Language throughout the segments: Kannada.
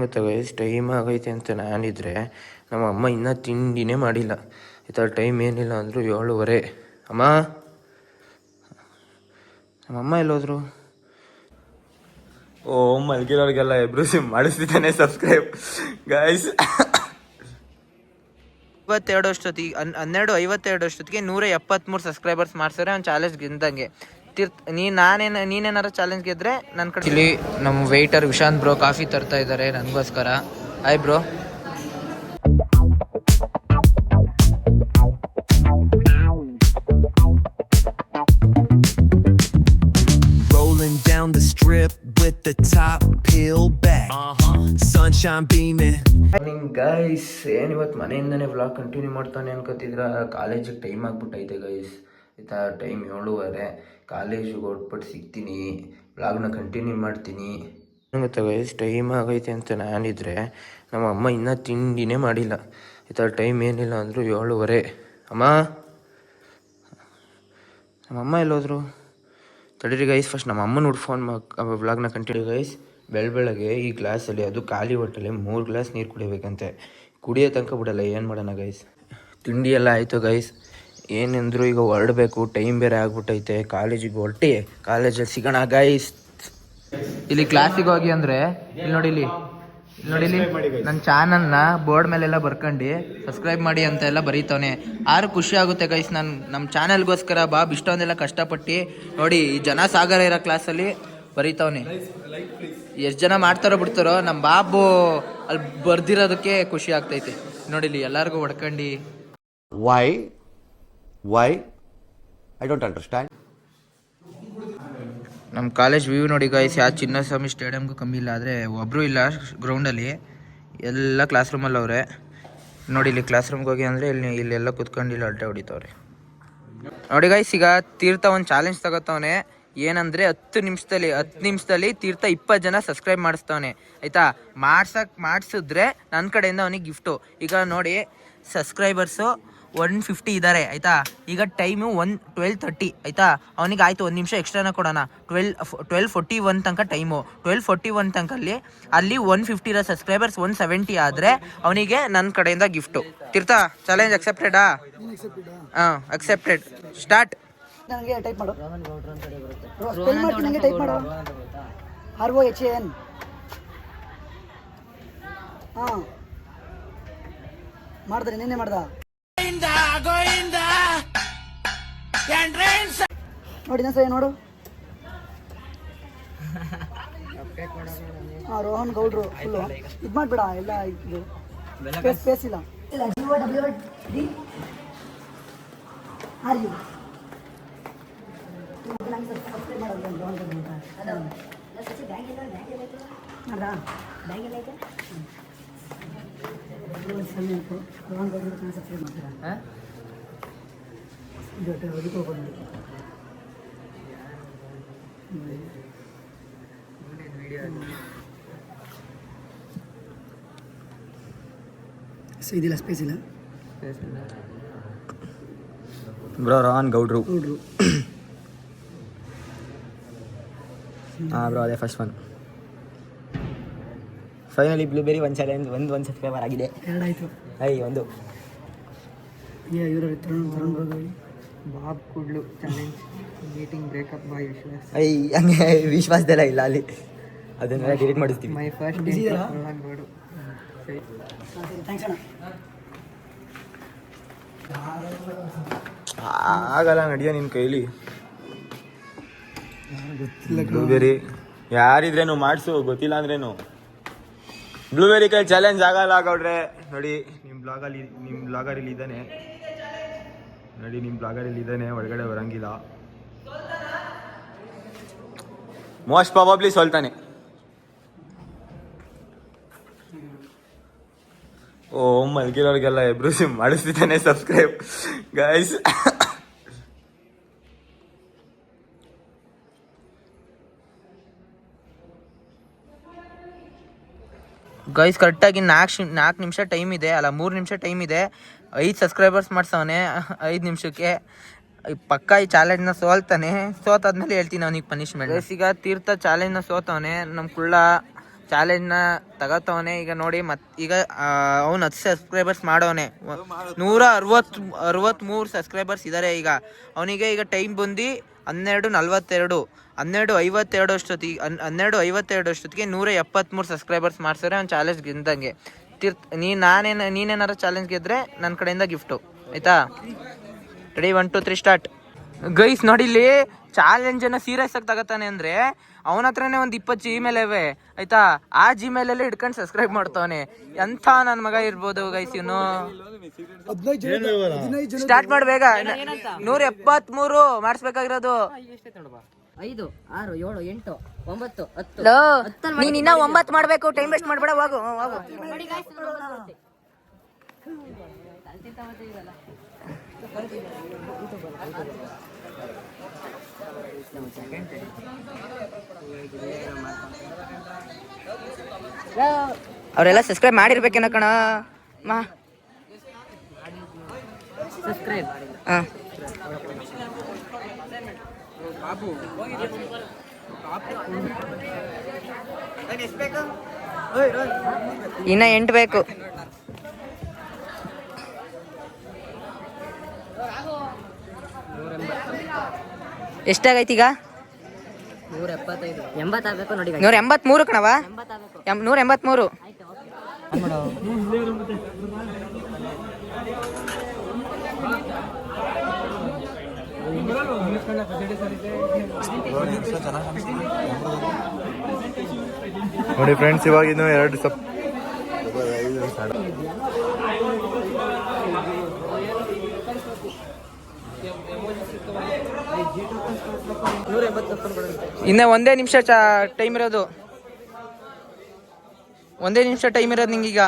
ಗೊತ್ತಾ ಗೈಸ್, ಟೈಮ್ ಆಗೈತೆ ಅಂತ ನಾನಿದ್ರೆ ನಮ್ಮ ಅಮ್ಮ ಇನ್ನೂ ತಿಂಡಿನೇ ಮಾಡಿಲ್ಲ. ಈ ಥರ ಟೈಮ್ ಏನಿಲ್ಲ ಅಂದರೂ 7:15. ಅಮ್ಮ, ನಮ್ಮಮ್ಮ ಎಲ್ಲೋದ್ರು? ಓ, ಮಲ್ಗಿರೋರಿಗೆಲ್ಲ ಎಬ್ರು ಮಾಡಿಸ್ತಿದ್ದಾನೆ ಸಬ್ಸ್ಕ್ರೈಬ್ ಗೈಸ್. 52 ಅಷ್ಟೊತ್ತಿಗೆ 12:52 ಅಷ್ಟೊತ್ತಿಗೆ 173 ಸಬ್ಸ್ಕ್ರೈಬರ್ಸ್ ಮಾಡ್ತಾರೆ. ಅವ್ನು ಚಾಲೆಂಜ್ ಗೆದ್ದಂಗೆ. ನೀನೇನಾರು ಚಾಲೆಂಜ್ ಗೆದ್ರೆ ನನ್ನ ಕಡೆ ಇಲ್ಲಿ ನಮ್ಮ ವೆಯ್ಟರ್ ವಿಶಾಂತ್ ಬ್ರೋ ಕಾಫಿ ತರ್ತಾ ಇದ್ದಾರೆ ನನಗೋಸ್ಕರ. Hi bro. Rolling down the strip with the top peeled back. Sunshine beaming. Morning guys. ಏನಿವತ್ತು ಮನೆಯಿಂದನೇ ವ್ಲಾಗ್ ಕಂಟಿನ್ಯೂ ಮಾಡ್ತಾನೆ ಅನ್ಕೋತಿದ್ರ. ಕಾಲೇಜಿಗೆ ಟೈಮ್ ಆಗ್ಬಿಟ್ಟೈತೆ ಗೈಸ್. ಆಯಿತಾ, ಟೈಮ್ 7:15. ಕಾಲೇಜಿಗೆ ಹೊರಟ್ಬಿಟ್ಟು ಸಿಗ್ತೀನಿ, ವ್ಲಾಗ್ನ ಕಂಟಿನ್ಯೂ ಮಾಡ್ತೀನಿ. ಗೊತ್ತಾ ಗೈಸ್, ಟೈಮ್ ಆಗೈತೆ ಅಂತ ನಾನಿದ್ರೆ ನಮ್ಮ ಅಮ್ಮ ಇನ್ನೂ ತಿಂಡಿನೇ ಮಾಡಿಲ್ಲ. ಈ ಥರ ಟೈಮ್ ಏನಿಲ್ಲ ಅಂದರೂ 7:15. ಅಮ್ಮ, ನಮ್ಮಮ್ಮ ಎಲ್ಲೋದ್ರು? ತಡೀರಿ ಗೈಸ್, ಫಸ್ಟ್ ನಮ್ಮ ಅಮ್ಮನ ಫೋನ್ ವ್ಲಾಗ್ನ ಕಂಟಿನ್ಯೂ ಗೈಸ್. ಬೆಳಗ್ಗೆ ಈ ಗ್ಲಾಸಲ್ಲಿ, ಅದು ಖಾಲಿ ಹೊಟ್ಟೆಲೆ 3 ಗ್ಲಾಸ್ ನೀರು ಕುಡಿಬೇಕಂತೆ. ಕುಡಿಯೋ ತನಕ ಬಿಡಲ್ಲ. ಏನು ಮಾಡೋಣ ಗೈಸ್. ತಿಂಡಿ ಎಲ್ಲ ಆಯಿತು ಗೈಸ್. ಏನಂದ್ರು ಈಗ ಹೊರಡಬೇಕು, ಟೈಮ್ ಬೇರೆ ಆಗ್ಬಿಟ್ಟೈತೆ. ಕಾಲೇಜಿಗೆ ಹೊರಟಿ ಕಾಲೇಜಲ್ಲಿ ಸಿಗೋಣ ಗೈಸ್. ಇಲ್ಲಿ ಕ್ಲಾಸಿಗೆ ಹೋಗಿ ಅಂದರೆ ಇಲ್ಲಿ ನೋಡಿ ನನ್ನ ಚಾನಲ್ನ ಬೋರ್ಡ್ ಮೇಲೆಲ್ಲ ಬರ್ಕೊಂಡು ಸಬ್ಸ್ಕ್ರೈಬ್ ಮಾಡಿ ಅಂತ ಎಲ್ಲ ಬರೀತವನೆ. ಆರು ಖುಷಿ ಆಗುತ್ತೆ ಗೈಸ್. ನಮ್ಮ ಚಾನಲ್ಗೋಸ್ಕರ ಇಷ್ಟೊಂದೆಲ್ಲ ಕಷ್ಟಪಟ್ಟು ನೋಡಿ, ಈ ಜನ ಸಾಗರ ಇರೋ ಕ್ಲಾಸಲ್ಲಿ ಬರೀತವನೆ. ಎಷ್ಟು ಜನ ಮಾಡ್ತಾರೋ ಬಿಡ್ತಾರೋ, ನಮ್ಮ ಬಾಬು ಅಲ್ಲಿ ಬರ್ದಿರೋದಕ್ಕೆ ಖುಷಿ ಆಗ್ತೈತೆ. ನೋಡಿಲಿ ಎಲ್ಲರಿಗೂ ಹೊಡ್ಕೊಂಡು. Why? I don't understand. ನಮ್ಮ ಕಾಲೇಜ್ ವ್ಯೂ ನೋಡಿ ಗೈಸ್. ಯಾವ ಚಿನ್ನಸ್ವಾಮಿ ಸ್ಟೇಡಿಯಮ್ಗೂ ಕಮ್ಮಿ ಇಲ್ಲ. ಆದರೆ ಒಬ್ಬರು ಇಲ್ಲ ಗ್ರೌಂಡಲ್ಲಿ, ಎಲ್ಲ ಕ್ಲಾಸ್ ರೂಮಲ್ಲಿ ಅವರೇ. ನೋಡಿ ಇಲ್ಲಿ ಕ್ಲಾಸ್ ರೂಮ್ಗೆ ಹೋಗಿ ಅಂದರೆ ಇಲ್ಲೆಲ್ಲ ಕುತ್ಕೊಂಡು ಇಲ್ಲಿ ಅಲ್ಟೆ ಹೊಡಿತವ್ರೆ. ನೋಡಿ ಗೈಸ್, ಈಗ ತೀರ್ಥ ಒಂದು ಚಾಲೆಂಜ್ ತಗೋತವನೆ. ಏನಂದರೆ 10 ನಿಮಿಷದಲ್ಲಿ ತೀರ್ಥ 20 ಜನ ಸಬ್ಸ್ಕ್ರೈಬ್ ಮಾಡಿಸ್ತವನೆ. ಆಯಿತಾ, ಮಾಡಿಸಿದ್ರೆ ನನ್ನ ಕಡೆಯಿಂದ ಅವನಿಗೆ ಗಿಫ್ಟು. ಈಗ ನೋಡಿ, ಸಬ್ಸ್ಕ್ರೈಬರ್ಸು 150 ಇದ್ದಾರೆ. ಆಯಿತಾ, ಈಗ ಟೈಮು 12:30. ಆಯಿತಾ, ಅವನಿಗೆ ಆಯಿತು 1 ನಿಮಿಷ ಎಕ್ಸ್ಟ್ರಾನ ಕೊಡೋಣ. 12:41 ತನಕ ಟೈಮು. 12:41 ತನಕಲ್ಲಿ ಅಲ್ಲಿ 150 ಇರೋ ಸಬ್ಸ್ಕ್ರೈಬರ್ಸ್ 170 ಆದರೆ ಅವನಿಗೆ ನನ್ನ ಕಡೆಯಿಂದ ಗಿಫ್ಟು. ತೀರ್ಥ, ಚಾಲೆಂಜ್ ಅಕ್ಸೆಪ್ಟೆಡಾ? ಹಾಂ, ಅಕ್ಸೆಪ್ಟೆಡ್. ಸ್ಟಾರ್ಟ್. ನನಗೆ ಟೈಪ್ ಮಾಡು. ಸ್ಪೆಲ್ ಮಾಡ್ತೀನಿ, ನನಗೆ ಟೈಪ್ ಮಾಡು. ROHAN. ಹಾಂ, ಮಾಡಿದ್ರೆ ನಿನ್ನೆ ಮಾಡ್ದ ನೋಡಿ. ಸರಿ ನೋಡು. ಹಾಂ, ರೋಹನ್ ಗೌಡ್ರು ಫುಲ್ಲು ಇದು ಮಾಡಿಬಿಡ. ಎಲ್ಲ ಇದು ಸ್ಪೇಸ್ ಇಲ್ಲ. ಇದಿಲ್ಲ, ಸ್ಪೇಸ್ ಇಲ್ಲ ಬ್ರೋ. ರೋಹನ್ ಗೌಡ್ರು. ಹಾಂ ಬ್ರೋ, ಅದೇ ಫಸ್ಟ್ ಒನ್. ಫೈನಲಿ ಬ್ಲೂಬೆರಿ ಒಂದು ಚಾಲೆಂಜ್, ಒಂದು ಸಬ್ಸ್ಕ್ರೈಬರ್ ಆಗಿದೆ. 2 ಆಯಿತು. ಒಂದು ಇವರು ಬಾಬ್ ಕುಡ್ಲು ಚಾಲೆಂಜ್ ಮೀಟಿಂಗ್ ಬ್ರೇಕಪ್ ಬಾಯ್ ವಿಶ್ವಾಸ್. ಹಂಗೆ ವಿಶ್ವಾಸದೆಲ್ಲ ಇಲ್ಲ ಅಲ್ಲಿ, ಅದನ್ನೆಲ್ಲ ಡಿಲೀಟ್ ಮಾಡಿಸ್ತೀವಿ. ಮೈ ಫಸ್ಟ್ ನೋಡು. ಥ್ಯಾಂಕ್ಸ್ ಅಣ್ಣ. ಆಗಲ್ಲ, ನಡಿಯ ನಿನ್ನ ಕೈಲಿ. ಬ್ಲೂಬೆರಿ ಯಾರಿದ್ರೇನು ಮಾಡಿಸು, ಗೊತ್ತಿಲ್ಲ ಅಂದ್ರೇನು. ಬ್ಲೂಬೆರಿ ಕೈ ಚಾಲೆಂಜ್ ಆಗಲ್ಲ ಗೌಡ್ರೆ. ನೋಡಿ, ನಿಮ್ಮ ಬ್ಲಾಗರ್ ಇಲ್ಲಿ ಇದ್ದಾನೆ. ನೋಡಿ, ನಿಮ್ಮ ಬ್ಲಾಗರ್ ಇಲ್ಲಿ ಇದ್ದಾನೆ, ಒಳಗಡೆ ಬರಂಗಿಲ್ಲ. ಮೋಸ್ಟ್ ಪ್ರಾಬಬ್ಲಿ ಸೋಲ್ತಾನೆ. ಓ, ಮಲ್ಗಿರೋರಿಗೆಲ್ಲ ಎಬ್ರು ಮಾಡಿಸ್ತಿದ್ದಾನೆ ಸಬ್ಸ್ಕ್ರೈಬ್ ಗೈಸ್. ಗೈಸ್, ಕರೆಕ್ಟಾಗಿ 4 ನಿಮಿಷ ಟೈಮ್ ಇದೆ, ಅಲ್ಲ 3 ನಿಮಿಷ ಟೈಮ್ ಇದೆ. 5 ಸಬ್ಸ್ಕ್ರೈಬರ್ಸ್ ಮಾಡ್ಸವನೆ 5 ನಿಮಿಷಕ್ಕೆ. ಪಕ್ಕ ಈ ಚಾಲೆಂಜ್ನ ಸೋಲ್ತಾನೆ. ಸೋತಾದ್ಮೇಲೆ ಹೇಳ್ತೀನಿ ಅವನಿಗೆ ಪನಿಷ್ಮೆಂಟ್. ಈಗ ತೀರ್ಥ ಚಾಲೆಂಜ್ನ ಸೋತವನೆ. ನಮ್ಮ ಕುಳ್ಳ ಚಾಲೆಂಜ್ನ ತಗೋತವನೆ ಈಗ ನೋಡಿ. ಈಗ ಅವ್ನು 10 ಸಬ್ಸ್ಕ್ರೈಬರ್ಸ್ ಮಾಡೋನೆ. 163 ಸಬ್ಸ್ಕ್ರೈಬರ್ಸ್ ಇದ್ದಾರೆ ಈಗ ಅವನಿಗೆ. ಈಗ ಟೈಮ್ ಬಂದು 12:42 12:52 ಅಷ್ಟೊತ್ತಿಗೆ 173 ಸಬ್ಸ್ಕ್ರೈಬರ್ಸ್ ಮಾಡ್ಸಿದ್ರೆ ಅವ್ನು ಚಾಲೆಂಜ್ ಗೆದ್ದಂಗೆ. ನೀನೇನಾರು ಚಾಲೆಂಜ್ ಗೆದ್ರೆ ನನ್ನ ಕಡೆಯಿಂದ ಗಿಫ್ಟು ಆಯಿತಾ. Ready 1 2 3 start. ಗೈಸ್ ನೋಡಿ ಇಲ್ಲಿ ಚಾಲೆಂಜನ್ನು ಸೀರಿಯಸ್ ಆಗಿ ತಗೋತಾನೆ ಅಂದರೆ ಅವನ ಹತ್ರನೇ ಒಂದು 20 Gmail ಇವೆ ಆಯಿತಾ. ಆ Gmailಲ್ಲಿ ಹಿಡ್ಕೊಂಡು ಸಬ್ಸ್ಕ್ರೈಬ್ ಮಾಡ್ತಾವನೆ. ಎಂಥ ನನ್ನ ಮಗ ಇರ್ಬೋದು ಗೈಸ್ ಇವನು. ಸ್ಟಾರ್ಟ್ ಮಾಡಬೇಗ. 173 ಮಾಡಿಸ್ಬೇಕಾಗಿರೋದು. 5 6 7 8 9 10. ನೀನ್ ಇನ್ನ 9 ಮಾಡ್ಬೇಕು. ಟೈಮ್ ವೇಸ್ಟ್ ಮಾಡ್ಬೇಡ. ಹೋಗು. ಅವರೆಲ್ಲ ಸಬ್ಸ್ಕ್ರೈಬ್ ಮಾಡಿರ್ಬೇಕೇನ ಕಣ. ಸಬ್ಸ್ಕ್ರೈಬ್ ಹಾಂ ಇನ್ನ 8 ಬೇಕು. ಎಷ್ಟಾಗೈತಿ ಈಗ? 175 80 ಆಗಬೇಕು ನೋಡಿ. 183 ಕಣವ. 183. ನೋಡಿ ಫ್ರೆಂಡ್ಸ್, ಇವಾಗ ಇನ್ನು 2 ಇನ್ನ 1 ನಿಮಿಷ ಟೈಮ್ ಇರೋದು. 1 ನಿಮಿಷ ಟೈಮ್ ಇರೋದು ನಿಂಗೀಗ.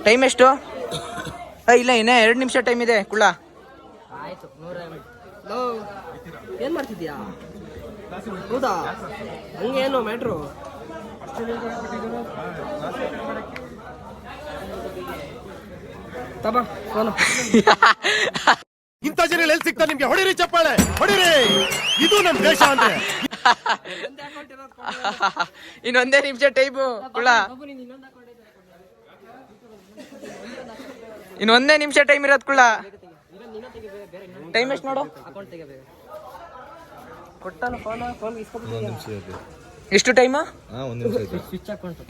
ಟೈಮ್ ಎಷ್ಟು? ಇಲ್ಲ, ಇನ್ನ 2 ನಿಮಿಷ ಟೈಮ್ ಇದೆ ಕುಳ್ಳ. ಆಯ್ತು. 150. ಏನ್ ಮಾಡ್ತಿದ್ಯಾ? ಹೌದಾ? ಹಂಗೇನು ಮ್ಯಾಟ್ರು? ತಬಾ ಫೋನು. ಇಂಥ ಜನ ಎಲ್ಲಿ ಸಿಗ್ತಾರೆ ನಿಮ್ಗೆ? ಹೊಡಿರಿ ಚಪ್ಪಾಳೆ, ಹೊಡಿರಿ. ಇದು ನಮ್ ದೇಶ ಅಂದ್ರೆ. ಇನ್ನೊಂದೇ ನಿಮಿಷ ಟೈಮು ಕುಳ್ಳ. ಇನ್ನೊಂದೇ ನಿಮಿಷ ಟೈಮ್ ಇರೋದು ಕುಳ್ಳ. ಟೈಮ್ ಎಷ್ಟು ನೋಡು. ಅಕೌಂಟ್ ತೆಗಿಬೇಕು. ಕೊಟ್ಟಲ್ಲ ಫೋನ್ ಇಸ್ಕೊಬಿಟ್ಟಿದ್ಯಾ? ಎಷ್ಟು ಟೈಮು? ಸ್ವಿಚ್ ಅಕೌಂಟ್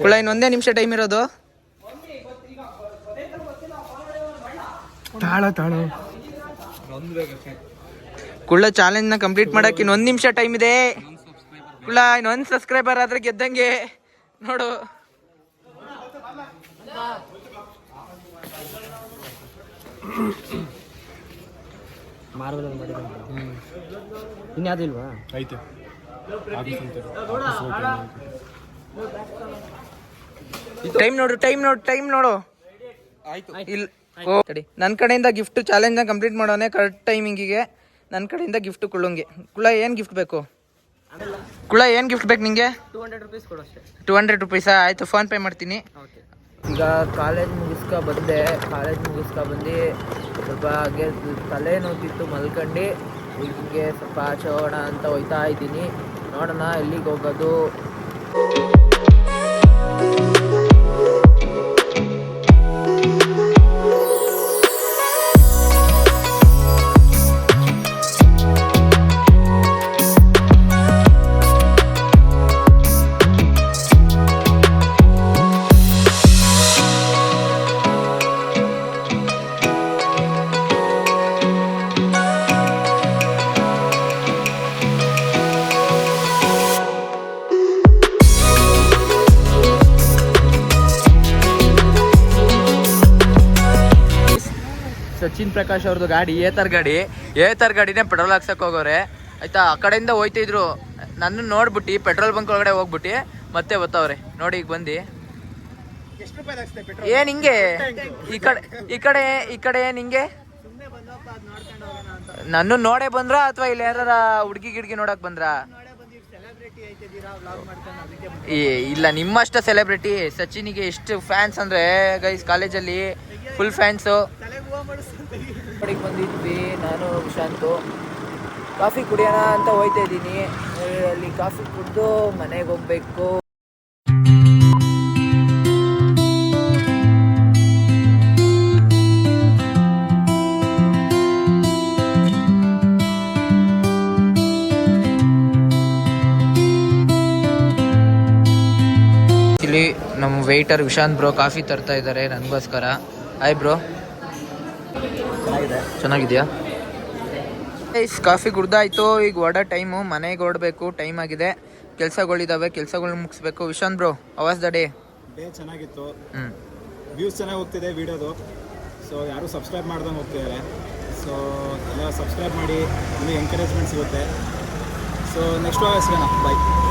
ಕುಳ್ಳ. ಇನ್ನೊಂದೇ ನಿಮಿಷ ಟೈಮ್ ಇರೋದು. ಕುಳ್ಳ ಚಾಲೆಂಜ್ನ ಕಂಪ್ಲೀಟ್ ಮಾಡಕ್ಕೆ ಇನ್ನೊಂದು ನಿಮಿಷ ಟೈಮ್ ಇದೆ ಕುಳ್ಳ. ಇನ್ನೊಂದು ಸಬ್ಸ್ಕ್ರೈಬರ್ ಆದ್ರೆ ಗೆದ್ದಂಗೆ ನೋಡು. ಮಾರ್ಬಲ್ ಇನ್ಯಾವುದಿಲ್ವಾ? ಐತೆ. ಟೈಮ್ ನೋಡು. ಟೈಮ್ ನೋಡು. ಇಲ್ಲ ತಡಿ. ನನ್ನ ಕಡೆಯಿಂದ ಗಿಫ್ಟ್ ಚಾಲೆಂಜ್ನ ಕಂಪ್ಲೀಟ್ ಮಾಡೋನೆ ಕರೆಕ್ಟ್ ಟೈಮಿಂಗಿಗೆ. ನನ್ನ ಕಡೆಯಿಂದ ಗಿಫ್ಟ್ ಕುಳ್ಳಂಗೆ. ಕುಳ್ಳ ಏನು ಗಿಫ್ಟ್ ಬೇಕು? ಕುಳ್ಳ ಏನು ಗಿಫ್ಟ್ ಬೇಕು ನಿಂಗೆ? 200 ರೂಪೀಸ್ ಕೊಡು ಅಷ್ಟೇ. 200 ರೂಪೀಸಾ? ಆಯಿತು, ಫೋನ್ಪೇ ಮಾಡ್ತೀನಿ. ಓಕೆ. ಈಗ ಕಾಲೇಜ್ ಮುಗಿಸ್ಕೊ ಬಂದು ಸ್ವಲ್ಪ ಹಾಗೆ ತಲೆ ನೋತಿತ್ತು, ಮಲ್ಕೊಂಡು ಹೀಗೆ ಸ್ವಲ್ಪ ಆಚೆ ಹೋಗೋಣ ಅಂತ ಹೋಯ್ತಾ ಇದ್ದೀನಿ. ನೋಡೋಣ ಎಲ್ಲಿಗೆ ಹೋಗೋದು. ಸಚಿನ್ ಪ್ರಕಾಶ್ ಅವ್ರದ್ದು ಗಾಡಿ ಏತರ್ ಗಾಡಿನೇ ಪೆಟ್ರೋಲ್ ಹಾಕ್ಸಕ್ಕೆ ಹೋಗೋರೆ ಆಯ್ತಾ. ಆ ಕಡೆಯಿಂದ ಹೋಯ್ತಿದ್ರು. ನನ್ನ ನೋಡ್ಬಿಟ್ಟು ಪೆಟ್ರೋಲ್ ಬಂಕ್ ಒಳಗಡೆ ಹೋಗ್ಬಿಟ್ಟು ಮತ್ತೆ ಬರ್ತಾವ್ರೆ ನೋಡಿ. ಈಗ ಬಂದು ಏನ್ ಹಿಂಗೆ ಈ ಕಡೆ ನಿಂಗೆ ನನ್ನ ನೋಡೇ ಬಂದ್ರ ಅಥವಾ ಇಲ್ಲಿ ಯಾರ ಹುಡುಗಿ ಗಿಡ್ಗಿ ನೋಡಕ್ ಬಂದ್ರ? ಇಲ್ಲ, ನಿಮ್ಮಷ್ಟ ಸೆಲೆಬ್ರಿಟಿ. ಸಚಿನಿಗೆ ಎಷ್ಟು ಫ್ಯಾನ್ಸ್ ಅಂದ್ರೆ ಗೈಸ್, ಕಾಲೇಜಲ್ಲಿ ಫುಲ್ ಫ್ಯಾನ್ಸು. ಬಂದಿದ್ವಿ ನಾನು ವಿಶಾಂತು. ಕಾಫಿ ಕುಡಿಯೋಣ ಅಂತ ಹೋಯ್ತಾ ಇದ್ದೀನಿ. ಅಲ್ಲಿ ಕಾಫಿ ಕುಡಿದು ಮನೆಗೆ ಹೋಗ್ಬೇಕು. ಇಲ್ಲಿ ನಮ್ಮ ವೇಟರ್ ವಿಶಾಂತ್ ಬ್ರೋ ಕಾಫಿ ತರ್ತಾ ಇದ್ದಾರೆ ನನಗೋಸ್ಕರ. ಹಾಯ್ ಬ್ರೋ, ಚೆನ್ನಾಗಿದೆಯಾ? ಕಾಫಿ ಕುಡ್ದಾಯ್ತು, ಈಗ ಹೊರಡೋ ಟೈಮು, ಮನೆಗೆ ಹೊರಡಬೇಕು, ಟೈಮ್ ಆಗಿದೆ. ಕೆಲಸಗಳಿದ್ದಾವೆ, ಕೆಲಸಗಳು ಮುಗಿಸ್ಬೇಕು. Vishant bro, Awas the day ಚೆನ್ನಾಗಿತ್ತು. ವ್ಯೂಸ್ ಚೆನ್ನಾಗಿ ಹೋಗ್ತಿದೆ ವಿಡಿಯೋದು. ಸೊ ಯಾರು ಸಬ್ಸ್ಕ್ರೈಬ್ ಮಾಡ್ದಂಗೆ ಹೋಗ್ತಿದ್ದಾರೆ. ಸೊ ಎಲ್ಲ ಸಬ್ಸ್ಕ್ರೈಬ್ ಮಾಡಿ, ಇನ್ನೂ ಎಂಕರೇಜ್ಮೆಂಟ್ ಸಿಗುತ್ತೆ. ಸೊ ನೆಕ್ಸ್ಟ್ ವಾರ ಸಿಗೋಣ, ಬಾಯ್.